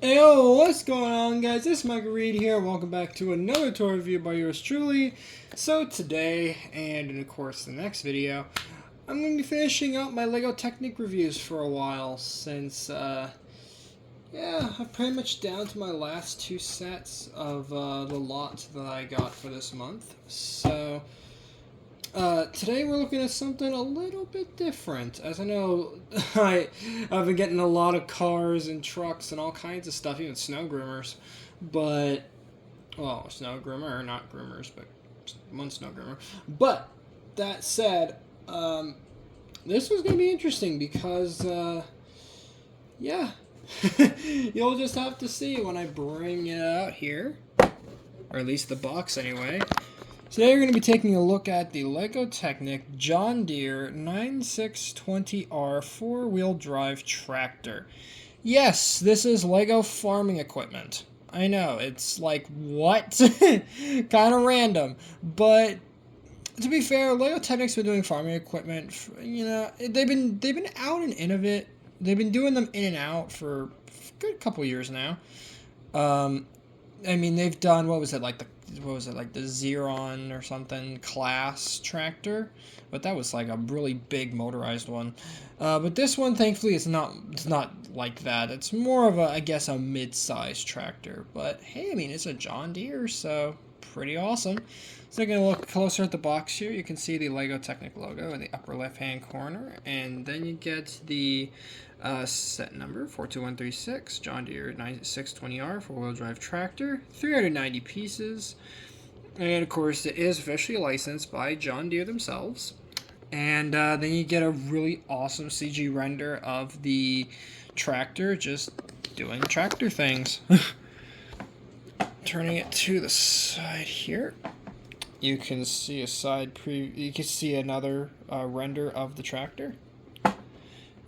Yo, what's going on, guys? This is Mike Reed here. Welcome back to another toy review by yours truly. So today, and of course the next video, I'm going to be finishing up my LEGO Technic reviews for a while since, yeah, I'm pretty much down to my last two sets of the lot that I got for this month. So, today we're looking at something a little bit different. As I know, I've been getting a lot of cars and trucks and all kinds of stuff, even snow groomers. But, well, snow groomer, not groomers, but one snow groomer. But, that said, this was going to be interesting because, yeah, you'll just have to see when I bring it out here. Or at least the box anyway. Today we're going to be taking a look at the LEGO Technic John Deere 9620R four-wheel drive tractor. Yes, this is LEGO farming equipment. I know, it's like, what? Kind of random. But to be fair, LEGO Technic's been doing farming equipment, you know, they've been out and in of it. They've been doing them in and out for a good couple years now. I mean, they've done, what was it, like the Xeron or something class tractor, but that was like a really big motorized one. But this one, thankfully, it's not like that. It's more of a, I guess, a mid-sized tractor. But hey, I mean, it's a John Deere, so pretty awesome. So I'm gonna look closer at the box here. You can see the LEGO Technic logo in the upper left-hand corner, and then you get the set number 42136, John Deere 9620R four-wheel drive tractor, 390 pieces, and of course it is officially licensed by John Deere themselves. And then you get a really awesome CG render of the tractor just doing tractor things. Turning it to the side here, you can see another render of the tractor.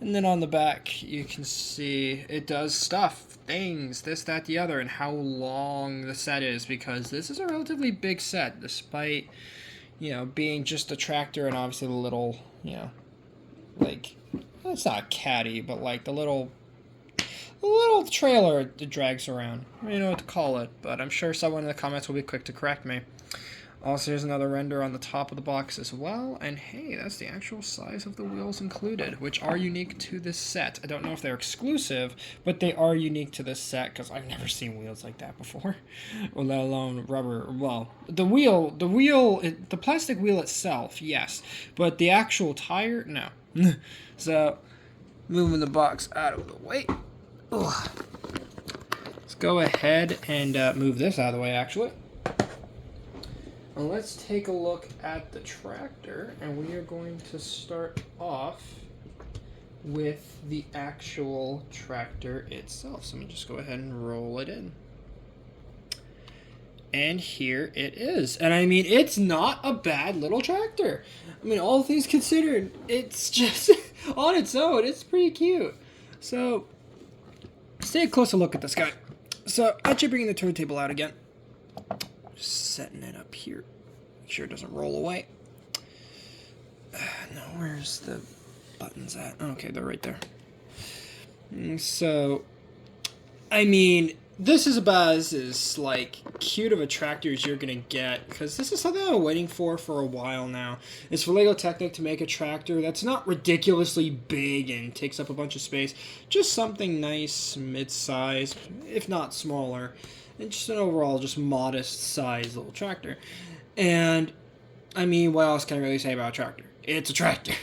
And then on the back, you can see it does stuff, things, this, that, the other, and how long the set is, because this is a relatively big set, despite, you know, being just a tractor and obviously the little, you know, like, well, it's not a caddy, but like the little trailer it drags around. I don't know what to call it, but I'm sure someone in the comments will be quick to correct me. Also, here's another render on the top of the box as well, and hey, that's the actual size of the wheels included, which are unique to this set. I don't know if they're exclusive, but they are unique to this set, because I've never seen wheels like that before, or let alone rubber. Well, the plastic wheel itself, yes, but the actual tire, no. So, moving the box out of the way. Ugh. Let's go ahead and move this out of the way, actually. Well, let's take a look at the tractor, and we are going to start off with the actual tractor itself. So let me just go ahead and roll it in. And here it is. And I mean, it's not a bad little tractor. I mean, all things considered, it's just, on its own, it's pretty cute. So, let's take a closer look at this guy. So, actually bringing the turntable out again. Just setting it up here. Make sure it doesn't roll away. No, where's the buttons at? Okay, they're right there. So, I mean, this is about as like cute of a tractor as you're gonna get, because this is something I've been waiting for a while now. It's for LEGO Technic to make a tractor that's not ridiculously big and takes up a bunch of space. Just something nice, mid-sized, if not smaller. And just an overall, just modest-sized little tractor. And, I mean, what else can I really say about a tractor? It's a tractor.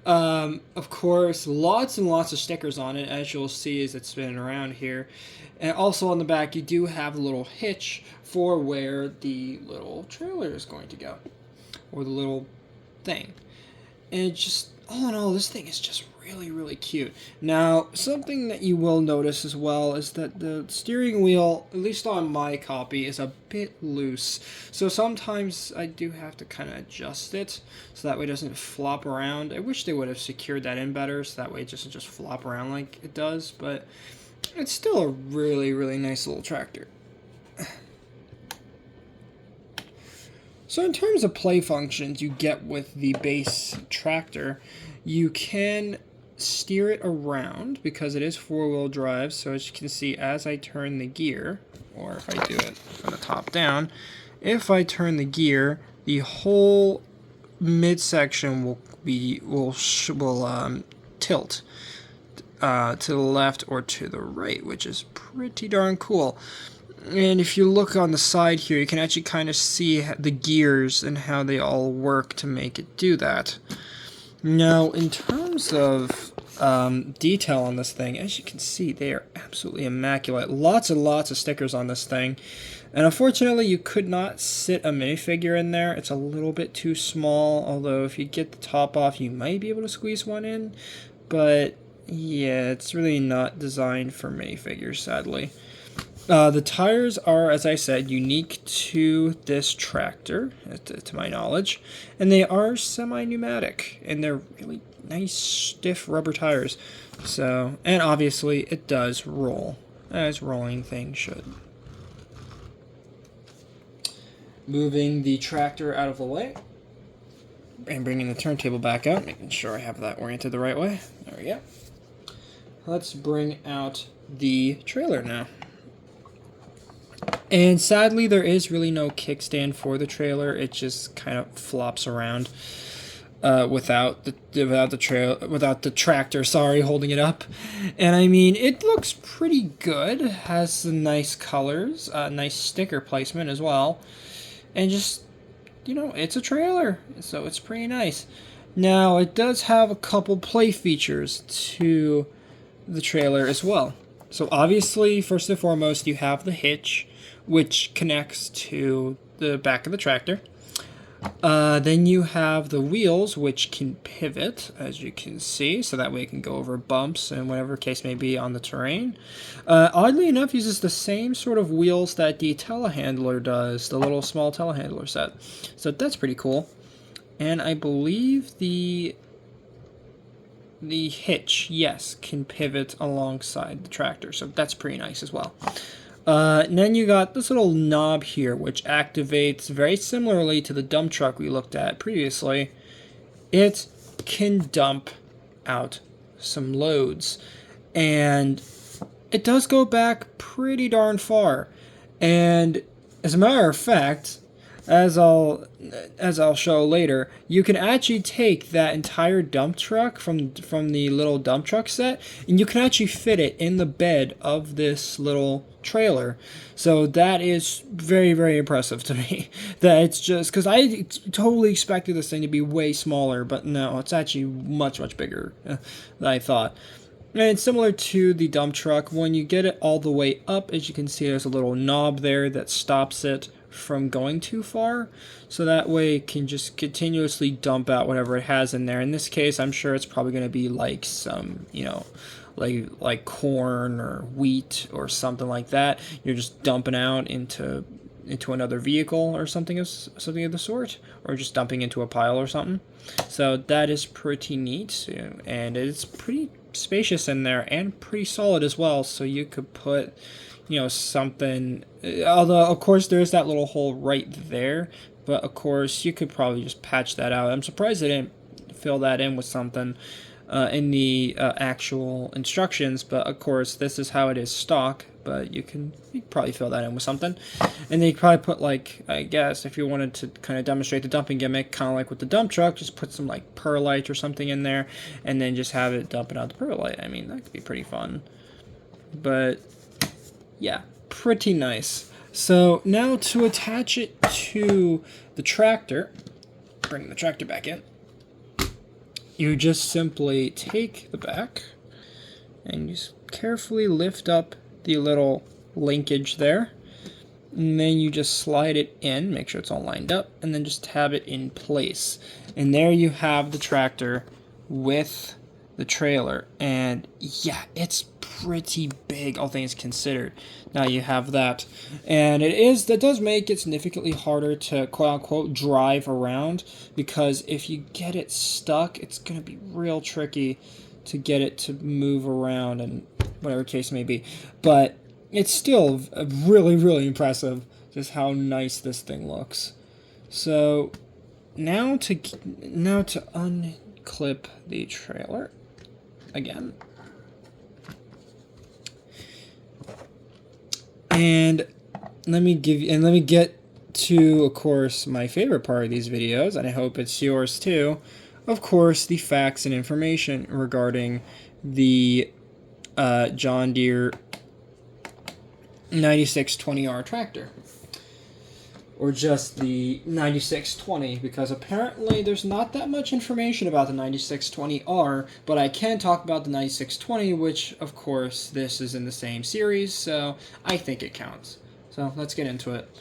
Of course, lots and lots of stickers on it, as you'll see as it's spinning around here. And also on the back, you do have a little hitch for where the little trailer is going to go. Or the little thing. And just, all in all, this thing is just really, really cute. Now, something that you will notice as well is that the steering wheel, at least on my copy, is a bit loose. So sometimes I do have to kind of adjust it so that way it doesn't flop around. I wish they would have secured that in better so that way it doesn't just flop around like it does. But it's still a really, really nice little tractor. So in terms of play functions you get with the base tractor, you can steer it around because it is 4-wheel drive. So as you can see, as I turn the gear, or if I do it from the top down, if I turn the gear, the whole midsection will tilt to the left or to the right, which is pretty darn cool. And if you look on the side here, you can actually kind of see the gears and how they all work to make it do that. Now, in terms of detail on this thing, as you can see, they are absolutely immaculate. Lots and lots of stickers on this thing. And unfortunately, you could not sit a minifigure in there. It's a little bit too small, although if you get the top off, you might be able to squeeze one in. But yeah, it's really not designed for minifigures, sadly. The tires are, as I said, unique to this tractor, to my knowledge, and they are semi-pneumatic, and they're really nice, stiff rubber tires. So, and obviously, it does roll, as rolling things should. Moving the tractor out of the way, and bringing the turntable back out, making sure I have that oriented the right way. There we go. Let's bring out the trailer now. And sadly, there is really no kickstand for the trailer. It just kind of flops around without the tractor. Sorry, holding it up. And I mean, it looks pretty good. It has some nice colors, nice sticker placement as well, and just, you know, it's a trailer, so it's pretty nice. Now, it does have a couple play features to the trailer as well. So obviously, first and foremost, you have the hitch, which connects to the back of the tractor. Then you have the wheels, which can pivot, as you can see, so that way it can go over bumps and whatever case may be on the terrain. Oddly enough, uses the same sort of wheels that the telehandler does, the little small telehandler set. So that's pretty cool. And I believe the hitch, yes, can pivot alongside the tractor, so that's pretty nice as well. And then you got this little knob here, which activates very similarly to the dump truck we looked at previously. It can dump out some loads, and it does go back pretty darn far. And as a matter of fact, as I'll show later, you can actually take that entire dump truck from the little dump truck set, and you can actually fit it in the bed of this little trailer. So that is very, very impressive to me. That it's just, because I totally expected this thing to be way smaller, but no, it's actually much, much bigger than I thought. And similar to the dump truck, when you get it all the way up, as you can see, there's a little knob there that stops it from going too far, so that way it can just continuously dump out whatever it has in there. In this case, I'm sure it's probably going to be like some, you know, like corn or wheat or something like that. You're just dumping out into another vehicle or something of the sort, or just dumping into a pile or something. So that is pretty neat, and it's pretty spacious in there and pretty solid as well. So you could put, you know, something, although of course there's that little hole right there, but of course you could probably just patch that out. I'm surprised they didn't fill that in with something in the actual instructions, but of course this is how it is stock, but you can probably fill that in with something. And they probably put, like, I guess if you wanted to kind of demonstrate the dumping gimmick, kind of like with the dump truck, just put some like perlite or something in there and then just have it dumping out the perlite. I mean, that could be pretty fun. But yeah, pretty nice. So now to attach it to the tractor, bring the tractor back in, you just simply take the back and just carefully lift up the little linkage there, and then you just slide it in, make sure it's all lined up, and then just tab it in place. And there you have the tractor with the trailer, and yeah, it's pretty big, all things considered. Now you have that, and that does make it significantly harder to quote-unquote drive around, because if you get it stuck, it's going to be real tricky to get it to move around and whatever case may be. But it's still really, really impressive just how nice this thing looks. So now to unclip the trailer. again. And let me get to, of course, my favorite part of these videos, and I hope it's yours too. Of course, the facts and information regarding the John Deere 9620R tractor. Or just the 9620, because apparently there's not that much information about the 9620R, but I can talk about the 9620, which, of course, this is in the same series, so I think it counts. So let's get into it.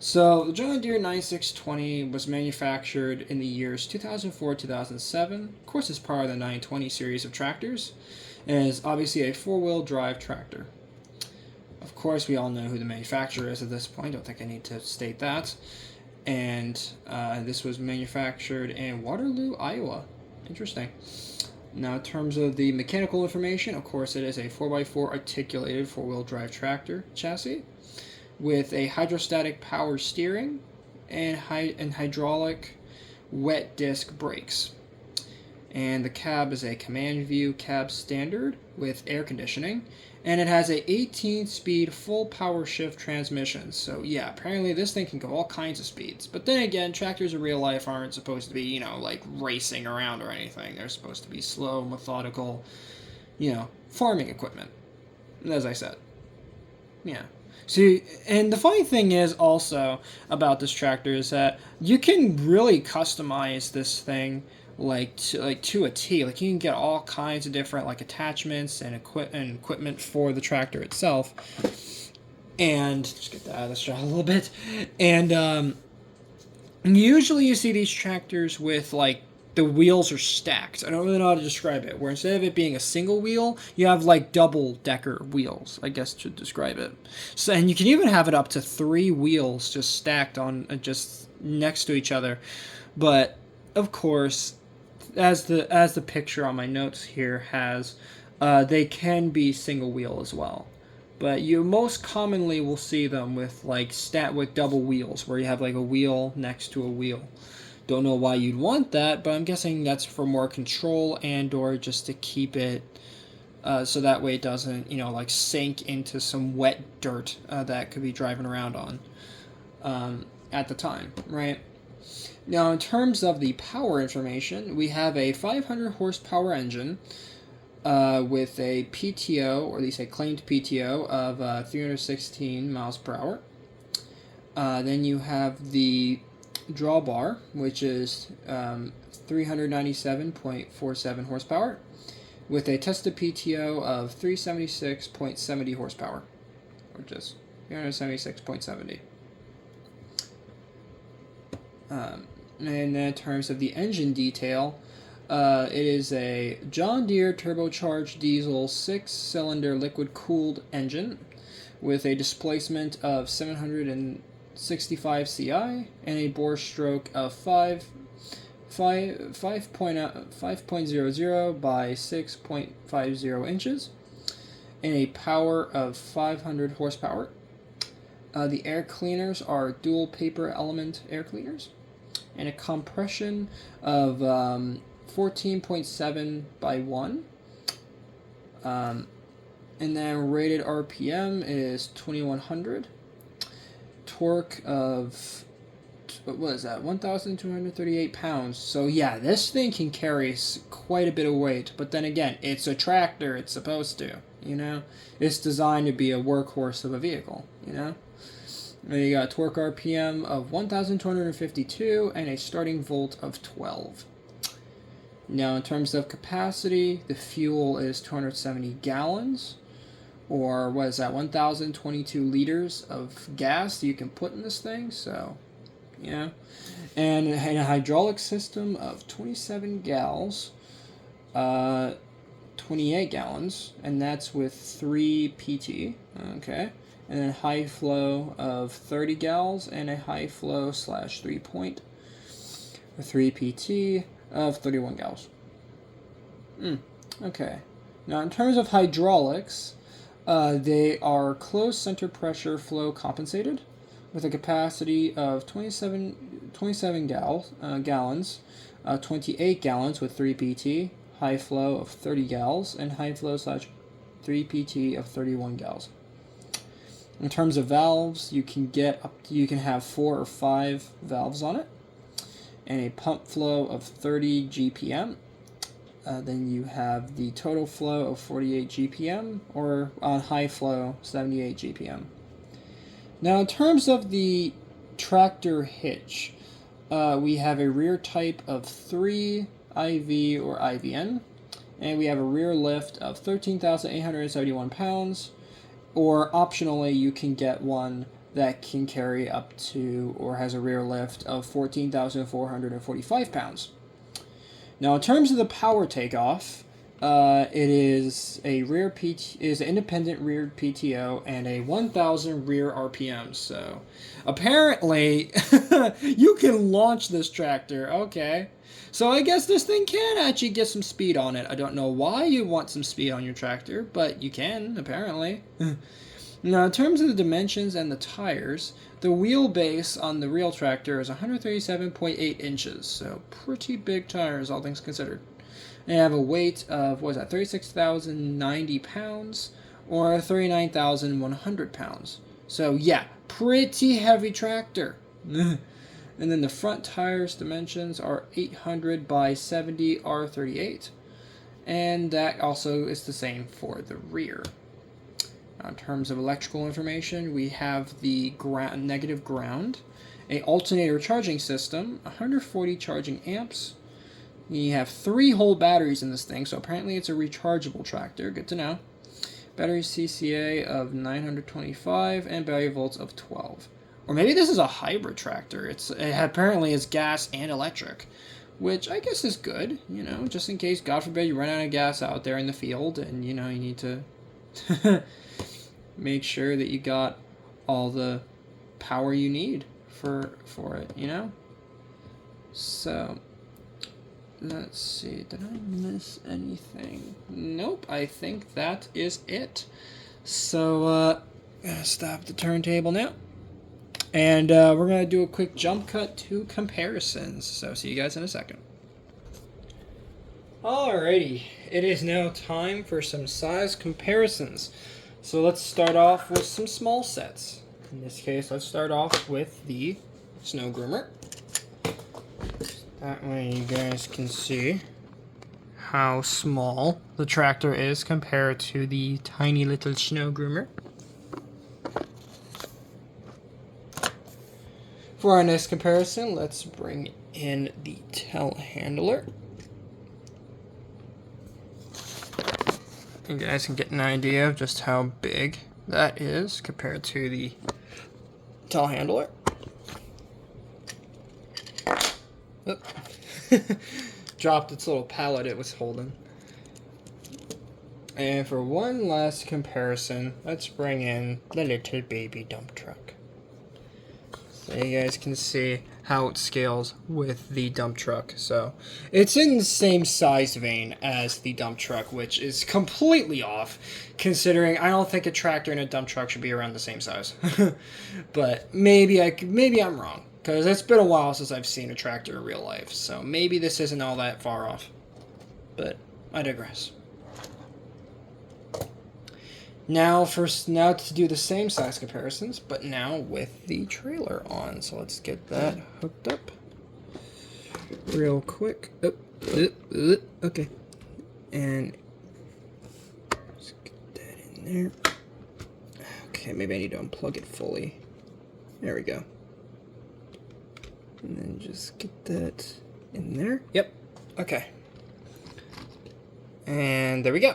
So the John Deere 9620 was manufactured in the years 2004-2007. Of course, it's part of the 920 series of tractors, and is obviously a four-wheel drive tractor. Of course, we all know who the manufacturer is at this point. Don't think I need to state that. And this was manufactured in Waterloo, Iowa. Interesting. Now, in terms of the mechanical information, of course, it is a 4x4 articulated four-wheel drive tractor chassis with a hydrostatic power steering and hydraulic wet disc brakes. And the cab is a command view cab standard with air conditioning, and it has a 18-speed full power shift transmission. So yeah, apparently this thing can go all kinds of speeds. But then again, tractors in real life aren't supposed to be, you know, like racing around or anything. They're supposed to be slow, methodical, you know, farming equipment, as I said. Yeah. See, and the funny thing is also about this tractor is that you can really customize this thing like to a T. Like you can get all kinds of different like attachments and equipment for the tractor itself. And just get that out of the shot a little bit. And usually you see these tractors with like the wheels are stacked. I don't really know how to describe it. Where instead of it being a single wheel, you have like double-decker wheels, I guess to describe it. So, and you can even have it up to 3 wheels just stacked on just next to each other. But of course, as the picture on my notes here has, they can be single wheel as well. But you most commonly will see them with like with double wheels, where you have like a wheel next to a wheel. Don't know why you'd want that, but I'm guessing that's for more control and or just to keep it so that way it doesn't, you know, like sink into some wet dirt that could be driving around on at the time, right? Now, in terms of the power information, we have a 500 horsepower engine with a PTO, or at least a claimed PTO, of 316 miles per hour. Then you have the drawbar, which is 397.47 horsepower, with a tested PTO of 376.70 horsepower, or just 376.70. And in terms of the engine detail, it is a John Deere turbocharged diesel 6-cylinder liquid-cooled engine with a displacement of 765 CI and a bore stroke of 5.00 by 6.50 inches and a power of 500 horsepower. The air cleaners are dual paper element air cleaners, and a compression of 14.7 by 1. And then rated RPM is 2100. Torque of, what is that, 1,238 pounds. So yeah, this thing can carry quite a bit of weight. But then again, it's a tractor. It's supposed to, you know. It's designed to be a workhorse of a vehicle, you know. And you got torque RPM of 1,252 and a starting volt of 12. Now, in terms of capacity, the fuel is 270 gallons, or what is that, 1,022 liters of gas you can put in this thing, so, you know. And a hydraulic system of 27 gallons, 28 gallons, and that's with 3 PT, okay. And then high flow of 30 gallons and a high flow / 3 point, 3 PT of 31 gallons. Okay. Now, in terms of hydraulics, they are closed center pressure flow compensated with a capacity of 27 gallons, 28 gallons with 3 PT, high flow of 30 gals, and high flow / 3 PT of 31 gals. In terms of valves, you can have 4 or 5 valves on it, and a pump flow of 30 GPM. Then you have the total flow of 48 GPM, or on high flow 78 GPM. Now, in terms of the tractor hitch, we have a rear type of 3 IV or IVN, and we have a rear lift of 13,871 pounds, or optionally you can get one that can carry up to, or has a rear lift of 14,445 pounds. Now, in terms of the power takeoff, it is an independent rear PTO and a 1,000 rear RPM. So, apparently, you can launch this tractor. Okay. So, I guess this thing can actually get some speed on it. I don't know why you want some speed on your tractor, but you can, apparently. Now, in terms of the dimensions and the tires, the wheelbase on the real tractor is 137.8 inches. So, pretty big tires, all things considered. They have a weight of, 36,090 pounds or 39,100 pounds. So, yeah, pretty heavy tractor. And then the front tires dimensions are 800 by 70 R38. And that also is the same for the rear. Now, in terms of electrical information, we have the negative ground, a alternator charging system, 140 charging amps. You have 3 whole batteries in this thing, so apparently it's a rechargeable tractor. Good to know. Battery CCA of 925 and battery volts of 12. Or maybe this is a hybrid tractor. It apparently is gas and electric, which I guess is good, just in case, God forbid, you run out of gas out there in the field and, you need to make sure that you got all the power you need for it, So, let's see, did I miss anything? Nope, I think that is it. So, gonna stop the turntable now. And we're gonna do a quick jump cut to comparisons. So, see you guys in a second. Alrighty, it is now time for some size comparisons. So let's start off with some small sets. In this case, let's start off with the snow groomer. That way you guys can see how small the tractor is compared to the tiny little snow groomer. For our next comparison, let's bring in the telehandler. You guys can get an idea of just how big that is compared to the telehandler. Oh. Dropped its little pallet it was holding. And for one last comparison, let's bring in the little baby dump truck. So you guys can see how it scales with the dump truck. So it's in the same size vein as the dump truck, which is completely off, considering I don't think a tractor and a dump truck should be around the same size. But maybe I'm wrong, because it's been a while since I've seen a tractor in real life. So maybe this isn't all that far off. But I digress. Now to do the same size comparisons, but now with the trailer on. So let's get that hooked up real quick. Okay. And let's get that in there. Okay, maybe I need to unplug it fully. There we go. And then just get that in there. Yep. Okay. And there we go.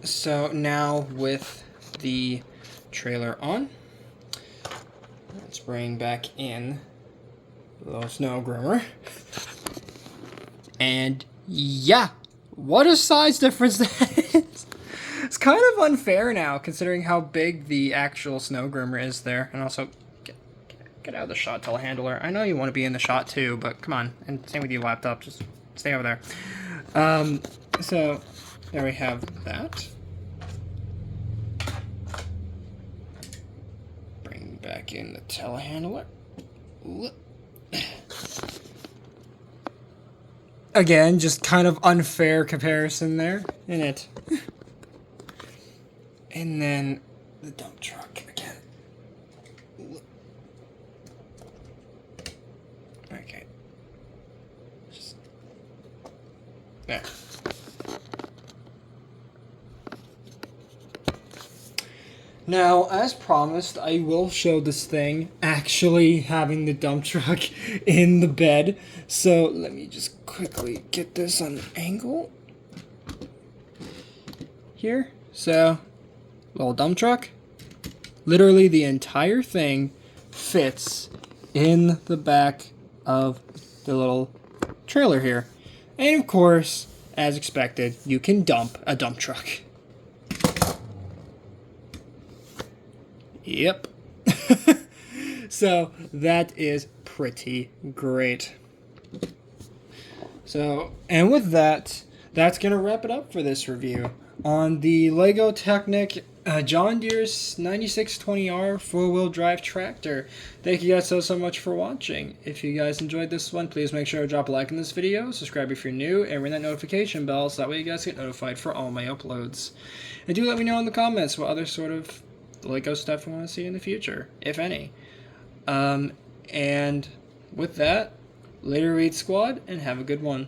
So now with the trailer on, let's bring back in the little snow groomer. And yeah, what a size difference that is. It's kind of unfair now, considering how big the actual snow groomer is there. And also, get out of the shot, telehandler. I know you want to be in the shot too, but come on. And same with you, laptop. Just stay over there. So there we have that. Bring back in the telehandler. again, just kind of unfair comparison there in it. And then the dump truck again. Okay. Just there. Now, as promised, I will show this thing actually having the dump truck in the bed. So let me just quickly get this on an angle here. So, little dump truck. Literally the entire thing fits in the back of the little trailer here. And of course, as expected, you can dump a dump truck. Yep. So that is pretty great. So, and with that, that's going to wrap it up for this review on the LEGO Technic John Deere's 9620R four-wheel drive tractor. Thank you guys so much for watching. If you guys enjoyed this one, please make sure to drop a like in this video, subscribe if you're new, and ring that notification bell so that way you guys get notified for all my uploads. And do let me know in the comments what other sort of LEGO stuff you want to see in the future, if any. And with that, later Raid Squad, and have a good one.